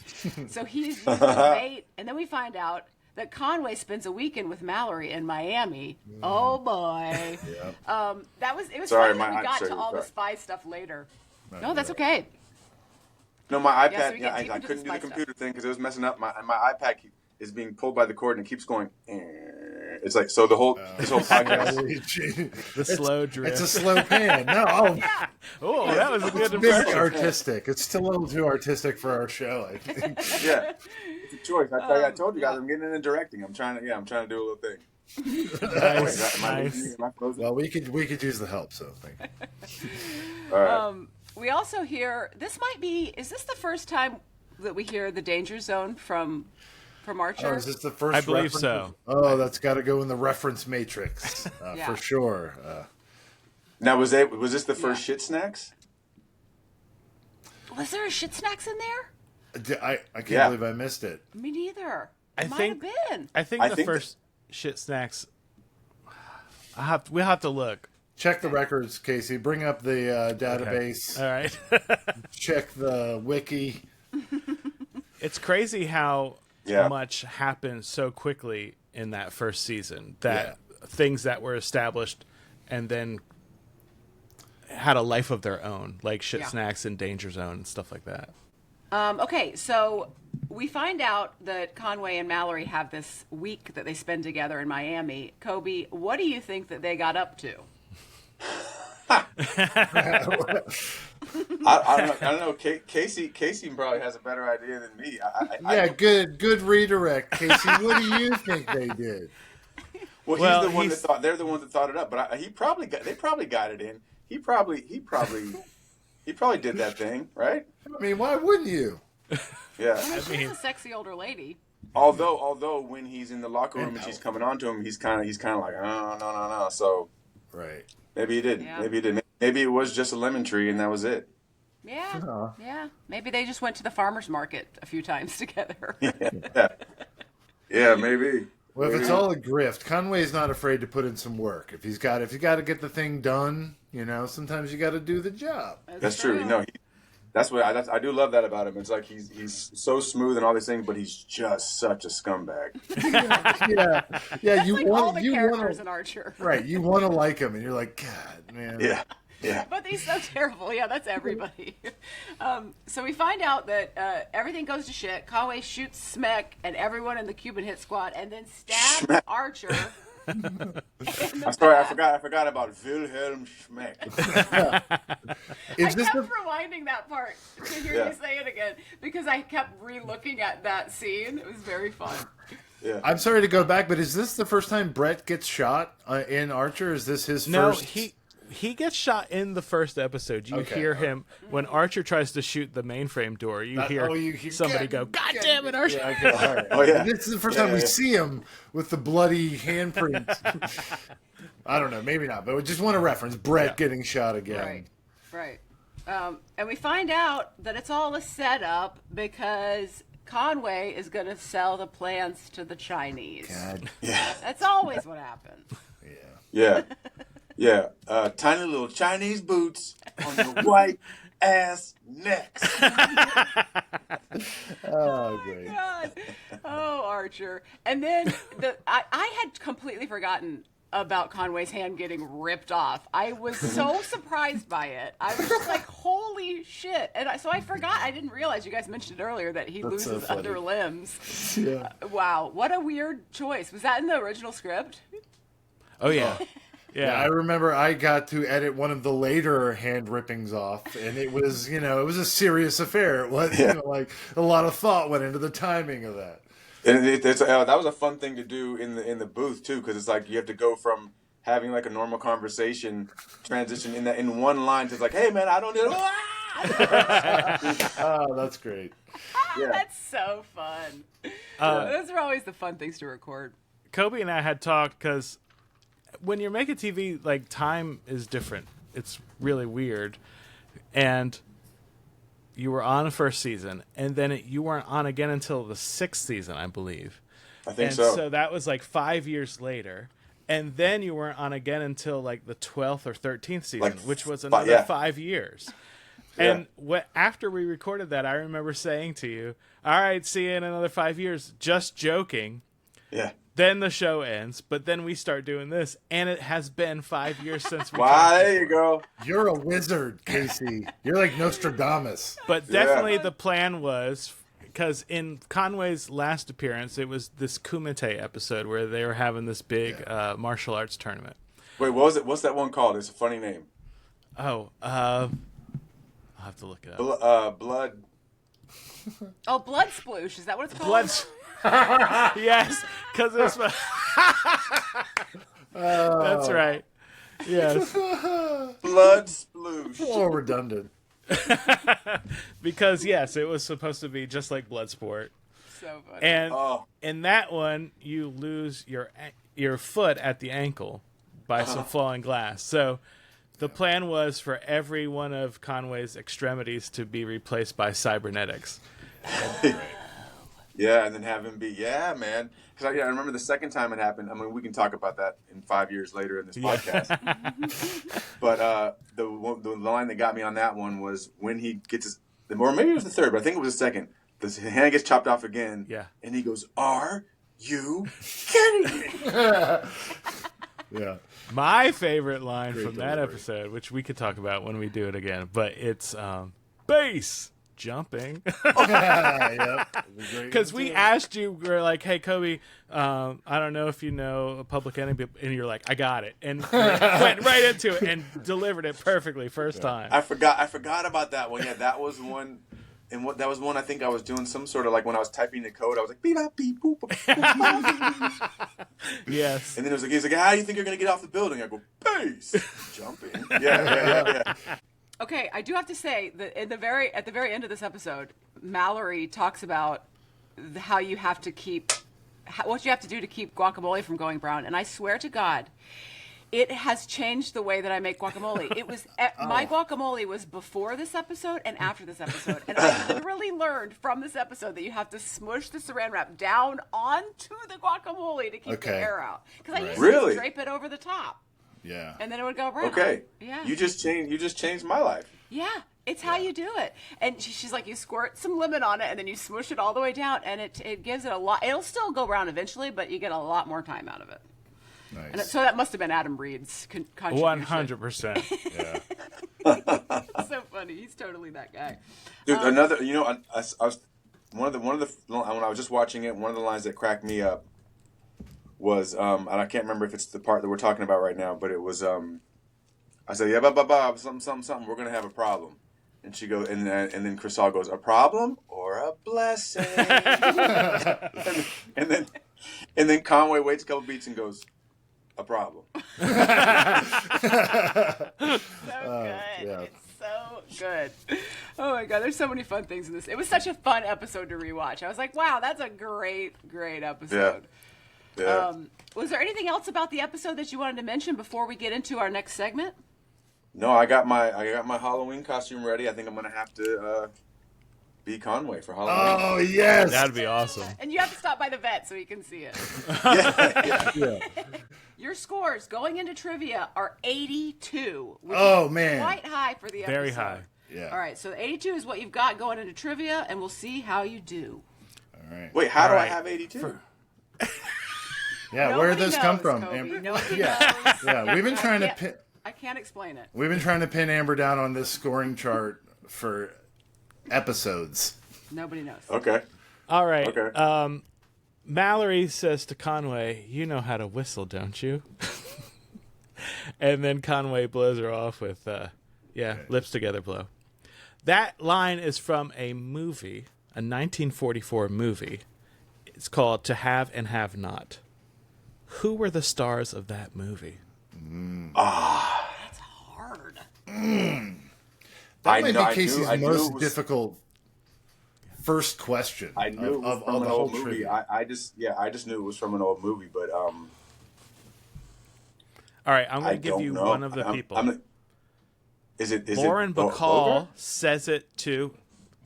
So he's the bait. And then we find out that Conway spends a weekend with Mallory in Miami. Oh, boy. It was Sorry, funny that we got to all the spy stuff later. No, that's okay. No, my iPad. so we get deep I into couldn't the do the spy computer thing because it was messing up. My iPad is being pulled by the cord and it keeps going. It's like so the whole this whole podcast. The slow drift. It's a slow pan. No, Oh, that was a good it's very impression. artistic. It's still a little too artistic for our show, I think. Yeah, it's a choice. I told you guys I'm getting into directing. I'm trying to do a little thing. Nice. Am I frozen? Well, we could use the help, so thank you. All right. We also hear is this the first time that we hear the danger zone from Archer? Oh, is this the first? I believe reference? so. Oh, that's got to go in the reference matrix Yeah. for sure. Now was this the first shit snacks? Was there a shit snacks in there? I can't believe I missed it. Me neither. I It might think- have been. I think the think first shit snacks. We'll have to look. Check the records, Casey. Bring up the database. All right. Check the wiki. It's crazy how Yeah. much happened so quickly in that first season. That things that were established and then had a life of their own, like shit snacks and Danger Zone and stuff like that. Okay, so we find out that Conway and Mallory have this week that they spend together in Miami. Coby, what do you think that they got up to? I don't know. Casey probably has a better idea than me. Good redirect, Casey. What do you think they did? Well, he's the one that thought. They're the ones that thought it up. But they probably got it in. He probably did that thing, right? I mean, why wouldn't you? Yeah. She's a sexy older lady. Although when he's in the locker room and she's coming on to him, he's kind of like, oh no. So right. Maybe he didn't. Yeah. Maybe he didn't. Maybe it was just a lemon tree and that was it. Yeah. Yeah. Maybe they just went to the farmer's market a few times together. Yeah, maybe. Well, if it's all a grift, Conway's not afraid to put in some work. If you got to get the thing done, sometimes you got to do the job. That's true. That's what I do love that about him. It's like he's so smooth and all these things, but he's just such a scumbag. Yeah. You like want all the characters in Archer. Right. You want to like him, and you're like, God, man. Yeah. But he's so terrible. Yeah, that's everybody. So we find out that everything goes to shit. Conway shoots Smek and everyone in the Cuban hit squad, and then stabs Archer. I'm sorry, I forgot about Wilhelm Schmeck. I kept rewinding that part to hear you say it again because I kept re-looking at that scene. It was very fun. Yeah. I'm sorry to go back, but is this the first time Brett gets shot in Archer? Is this his first? No, he gets shot in the first episode. You hear him when Archer tries to shoot the mainframe door. You hear somebody go, "God damn it, Archer!" Yeah, okay, all right. Oh yeah. This is the first time we see him with the bloody handprint. I don't know, maybe not, but we just want to reference Brett getting shot again. Right. And we find out that it's all a setup because Conway is going to sell the plans to the Chinese. God. Yeah. That's always what happens. Yeah. Yeah. Tiny little Chinese boots on your white ass necks. Oh, great. God. Oh, Archer. And then I had completely forgotten about Conway's hand getting ripped off. I was so surprised by it. I was just like, holy shit. And so I forgot. I didn't realize, you guys mentioned earlier, that he That's so loses funny. other limbs. Yeah. Wow. What a weird choice. Was that in the original script? Oh yeah. Yeah, I remember I got to edit one of the later hand rippings off, and it was, it was a serious affair. It was, like a lot of thought went into the timing of that. And that was a fun thing to do in the booth too, because it's like you have to go from having like a normal conversation, transition in one line to like, hey man, I don't know. Oh, that's great. Yeah. That's so fun. Those are always the fun things to record. Coby and I had talked because when you're making TV, like, time is different. It's really weird. And you were on the first season, and then you weren't on again until the 6th season, I believe. I think and so. so that was like 5 years later. And then you weren't on again until like the 12th or 13th season, which was another 5 years. Yeah. And after we recorded that, I remember saying to you, all right, see you in another 5 years, just joking. Yeah. Then the show ends, but then we start doing this, and it has been 5 years since we Wow, talked there you before. go. You're a wizard, Casey. You're like Nostradamus. But definitely the plan was, because in Conway's last appearance, it was this Kumite episode where they were having this big martial arts tournament. Wait, what was it? What's that one called? It's a funny name. Oh, I'll have to look it up. Blood. Oh, Blood Sploosh. Is that what it's called? Blood. Yes, because it's. That's right. Yes, Blood sploosh. Oh, redundant. because yes, it was supposed to be just like Bloodsport. So funny. And Oh. in that one, you lose your foot at the ankle by some falling glass. So the plan was for every one of Conway's extremities to be replaced by cybernetics. Yeah, and then have him be, man. Because I remember the second time it happened. I mean, we can talk about that in 5 years later in this podcast. But the line that got me on that one was when he gets his, or maybe it was the third, but I think it was the second. The hand gets chopped off again. Yeah. And he goes, "Are you kidding me?" Yeah. My favorite line from that delivery. episode, which we could talk about when we do it again, but it's base jumping. Yep. Because we asked you, we were like, hey, Coby, I don't know if you know Public Enemy, and you're like, I got it. And went right into it and delivered it perfectly first time. I forgot about that one. Yeah, that was one. And that was one I think I was doing some sort of like when I was typing the code, I was like, beep, bop, beep, boop, boop, boop. Yes. And then he's like, how do you think you're going to get off the building? I go, base jumping. Yeah. Okay, I do have to say that at the very end of this episode, Malory talks about how you have to what you have to do to keep guacamole from going brown. And I swear to God, it has changed the way that I make guacamole. It was my guacamole was before this episode and after this episode, and I literally learned from this episode that you have to smush the Saran wrap down onto the guacamole to keep the air out. Because I used to Really? just drape it over the top, Yeah. and then it would go brown. Okay. Yeah. You just changed my life. Yeah, it's how you do it. And she's like, you squirt some lemon on it, and then you smush it all the way down, and it gives it a lot. It'll still go brown eventually, but you get a lot more time out of it. Nice. And so that must have been Adam Reed's contribution. 100%. Yeah. So funny. He's totally that guy. Dude, another, I was one of the when I was just watching it, one of the lines that cracked me up was and I can't remember if it's the part that we're talking about right now, but it was I said, yeah, something, we're gonna have a problem. And she goes, and then Crystal goes, a problem or a blessing? and then Conway waits a couple beats and goes, a problem. So good. yeah. It's so good. Oh my God, there's so many fun things in this. It was such a fun episode to rewatch. I was like, wow, that's a great episode. Yeah. Was there anything else about the episode that you wanted to mention before we get into our next segment? No, I got my Halloween costume ready. I think I'm gonna have to be Conway for Halloween. Oh, yes. That'd be awesome. And you have to stop by the vet so you can see it. Yeah. Your scores going into trivia are 82. Which Oh, is man. quite high for the episode. Very high. Yeah. All right, so 82 is what you've got going into trivia, and we'll see how you do. All right. Wait, how do I Alright. have 82? Yeah, where did Nobody those come knows, from? Coby. Nobody Yeah. knows. Yeah, we've been trying to pin. I can't explain it. We've been trying to pin Amber down on this scoring chart for episodes. Nobody knows. Okay. All right. Okay. Mallory says to Conway, "You know how to whistle, don't you?" And then Conway blows her off with, lips together blow. That line is from a movie, a 1944 movie. It's called To Have and Have Not. Who were the stars of that movie? That's hard. That might be Casey's most difficult first question. I knew it was from an old movie. I just knew it was from an old movie, but all right, I'm going to give you one of the people. Is it Lauren Bacall Bogart? says it to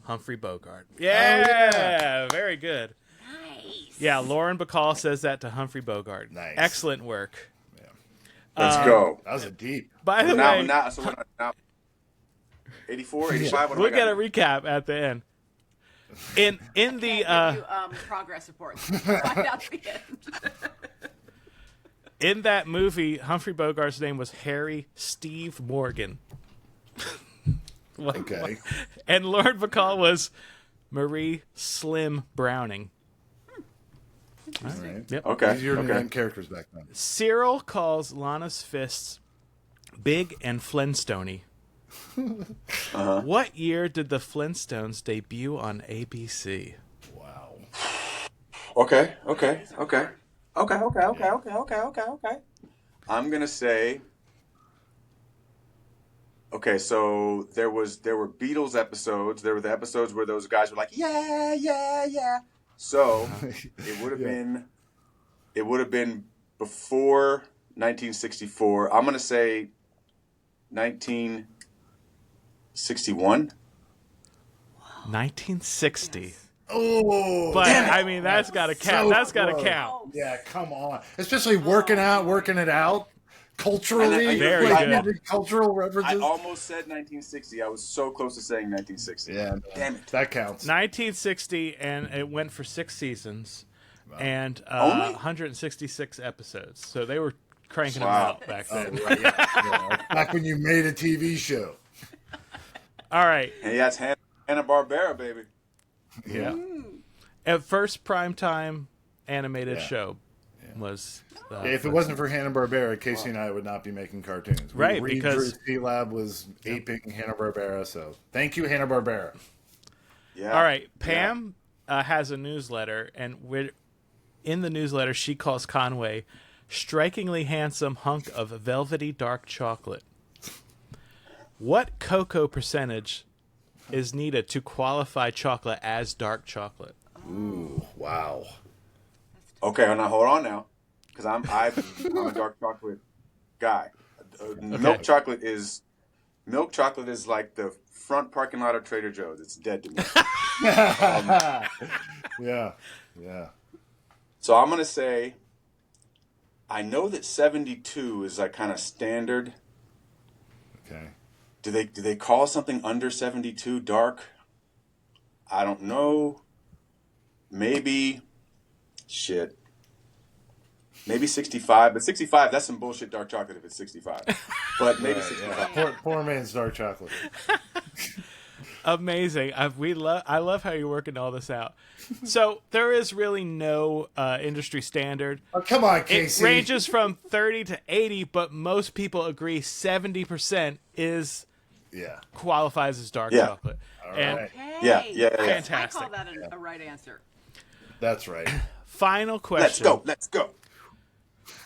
Humphrey Bogart. Yeah, very good. Nice. Yeah, Lauren Bacall says that to Humphrey Bogart. Nice. Excellent work. Let's go. That was a deep. By the Now, way, now, so now 84, 85. What we'll do I get a got? recap at the end. In the Give you, progress reports. Find out at the end. in that movie, Humphrey Bogart's name was Harry Steve Morgan. Okay. And Lauren Bacall was Marie Slim Browning. All right. Yep. Okay. Easier to Okay. name characters back then. Cyril calls Lana's fists big and Flintstony. What year did the Flintstones debut on ABC? Wow. Okay. I'm gonna say. Okay, so there were Beatles episodes. There were the episodes where those guys were like, yeah, yeah, yeah. So it would have been before 1964. I'm gonna say 1961. 1960. Oh, But I mean, that's got to count. So That's got to close. count. Yeah, come on. Especially working it out culturally. Very like, good. Cultural I references. almost said 1960. I was so close to saying 1960. Yeah, Damn it. that counts. 1960, and it went for 6 seasons and Only? 166 episodes. So they were cranking them Wow. out back Oh, then. right, yeah. Back when you made a TV show. All right. And yeah, it's Hanna-Barbera, baby. Yeah. At first primetime animated show was. If it wasn't for Hanna-Barbera, Casey and I would not be making cartoons. Right, Reed because- Drew's P-Lab was aping Hanna-Barbera, so thank you, Hanna-Barbera. Yeah. All right. Pam has a newsletter, and in the newsletter, she calls Conway strikingly handsome hunk of velvety dark chocolate. What cocoa percentage is needed to qualify chocolate as dark chocolate? Ooh, wow. Okay, now hold on now, because I'm a dark chocolate guy. Milk chocolate is like the front parking lot of Trader Joe's. It's dead to me. Yeah. So I'm gonna say, I know that 72 is like kind of standard. Okay. Do they call something under 72 dark? I don't know. Maybe 65, but 65, that's some bullshit dark chocolate if it's 65. But maybe 65. Yeah. Poor man's dark chocolate. Amazing. I love how you're working all this out. So there is really no industry standard. Oh, come on, It Casey. ranges from 30 to 80, but most people agree 70% qualifies as dark Yeah. chocolate. All And right. Hey, Yeah. Fantastic. I call that a right answer. That's right. final question. Let's go.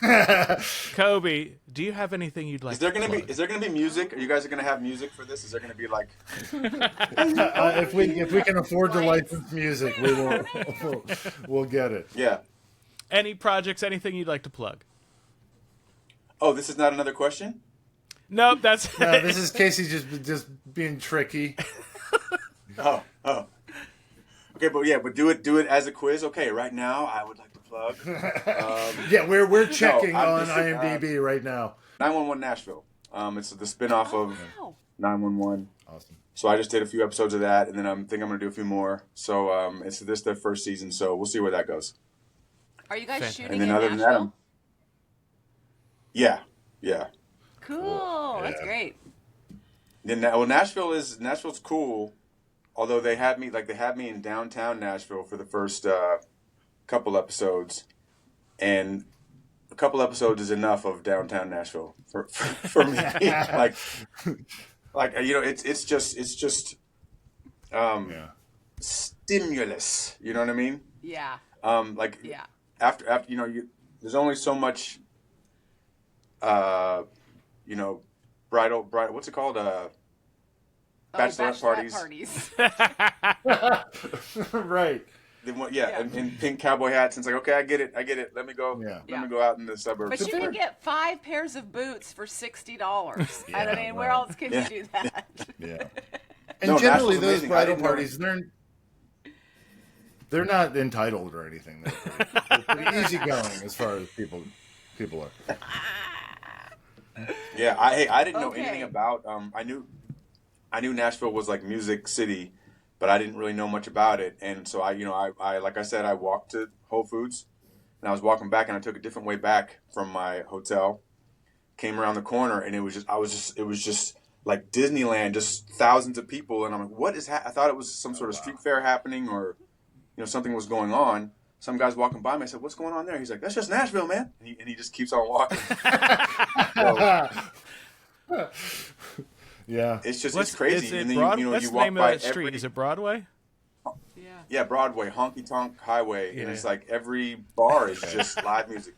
Coby, do you have anything you'd like Is there to gonna plug? be music? Are you guys gonna have music for this? Is there gonna be like If we can afford to license music, we'll get it. yeah. Any projects, anything you'd like to plug? Oh, this is not another question? Nope, that's No, this is Casey just being tricky. Oh. Okay, but do it as a quiz. Okay, right now I would like to plug Yeah, we're checking I'm on just, IMDb right now. 911 Nashville. It's the spinoff of Wow. 911. Awesome. So I just did a few episodes of that, and then I think I'm gonna do a few more. So this is their first season, so we'll see where that goes. Are you guys shooting And then in other than that, Nashville? yeah. Cool. That's Yeah. great. Then well, Nashville's cool. Although they had me in downtown Nashville for the first couple episodes, and a couple episodes is enough of downtown Nashville for me. like it's just stimulus. You know what I mean? Yeah. Yeah. After there's only so much. Bridal. What's it called? Bachelorette parties. Right. And pink cowboy hats. And it's like, okay, I get it. Let me go. Yeah. Let me go out in the suburbs. But you can get 5 pairs of boots for $60. Yeah, I mean, where else can you do that? Yeah. And No, generally, Nashville's those amazing. bridal parties, they're not entitled or anything. They're pretty easygoing as far as people are. Yeah, I didn't know Okay. anything about. I knew Nashville was like Music City, but I didn't really know much about it. And so I like I said, I walked to Whole Foods, and I was walking back, and I took a different way back from my hotel. Came around the corner, and it was just like Disneyland, just thousands of people, and I'm like, what is? I thought it was some sort of street fair happening, or something was going on. Some guy's walking by me. I said, "What's going on there?" He's like, "That's just Nashville, man." And he just keeps on walking. Yeah. It's crazy. Is it And then what's you the walk name of by that street? Is it Broadway? Yeah, Broadway, Honky Tonk Highway, Yeah. and it's like every bar is just live music.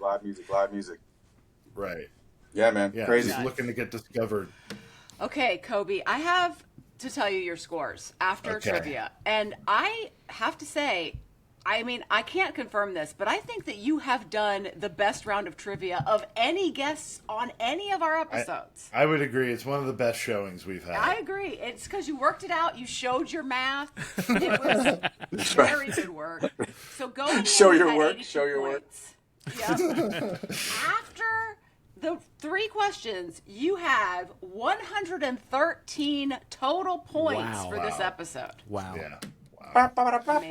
Right. Yeah, man, Yeah. crazy. Just looking to get discovered. Okay, Coby, I have to tell you your scores after Okay. trivia. And I have to say, I mean, I can't confirm this, but I think that you have done the best round of trivia of any guests on any of our episodes. I would agree. It's one of the best showings we've had. I agree. It's because you worked it out. You showed your math. It was very good work. So go ahead. Show your at work. 82 Show your work. points. Yep. After the 3 questions, you have 113 total points Wow. for this episode. Wow. Yeah. Amazing.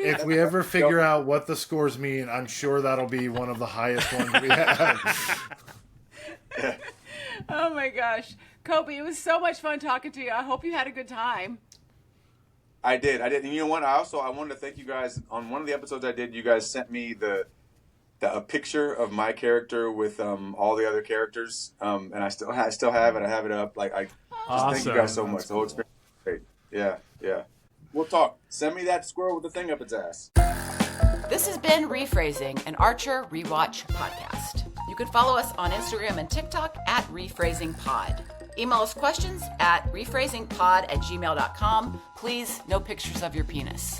If we ever figure out what the scores mean, I'm sure that'll be one of the highest ones we have. Oh my gosh. Coby, it was so much fun talking to you. I hope you had a good time. I did. And you know what? I wanted to thank you guys. On one of the episodes I did, you guys sent me a picture of my character with all the other characters, and I still have it. I have it up. Thank you guys so much. The whole experience was great. Yeah. We'll talk. Send me that squirrel with the thing up its ass. This has been Rephrasing, an Archer Rewatch podcast. You can follow us on Instagram and TikTok at RePhrasingPod. Email us questions at rephrasingpod@gmail.com. Please, no pictures of your penis.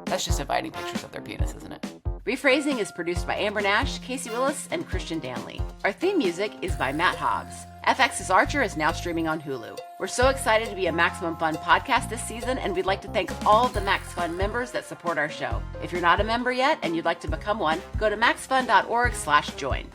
That's just inviting pictures of their penis, isn't it? Rephrasing is produced by Amber Nash, Casey Willis, and Christian Danley. Our theme music is by Matt Hobbs. FX's Archer is now streaming on Hulu. We're so excited to be a Maximum Fun podcast this season, and we'd like to thank all of the Max Fun members that support our show. If you're not a member yet and you'd like to become one, go to maxfun.org/join.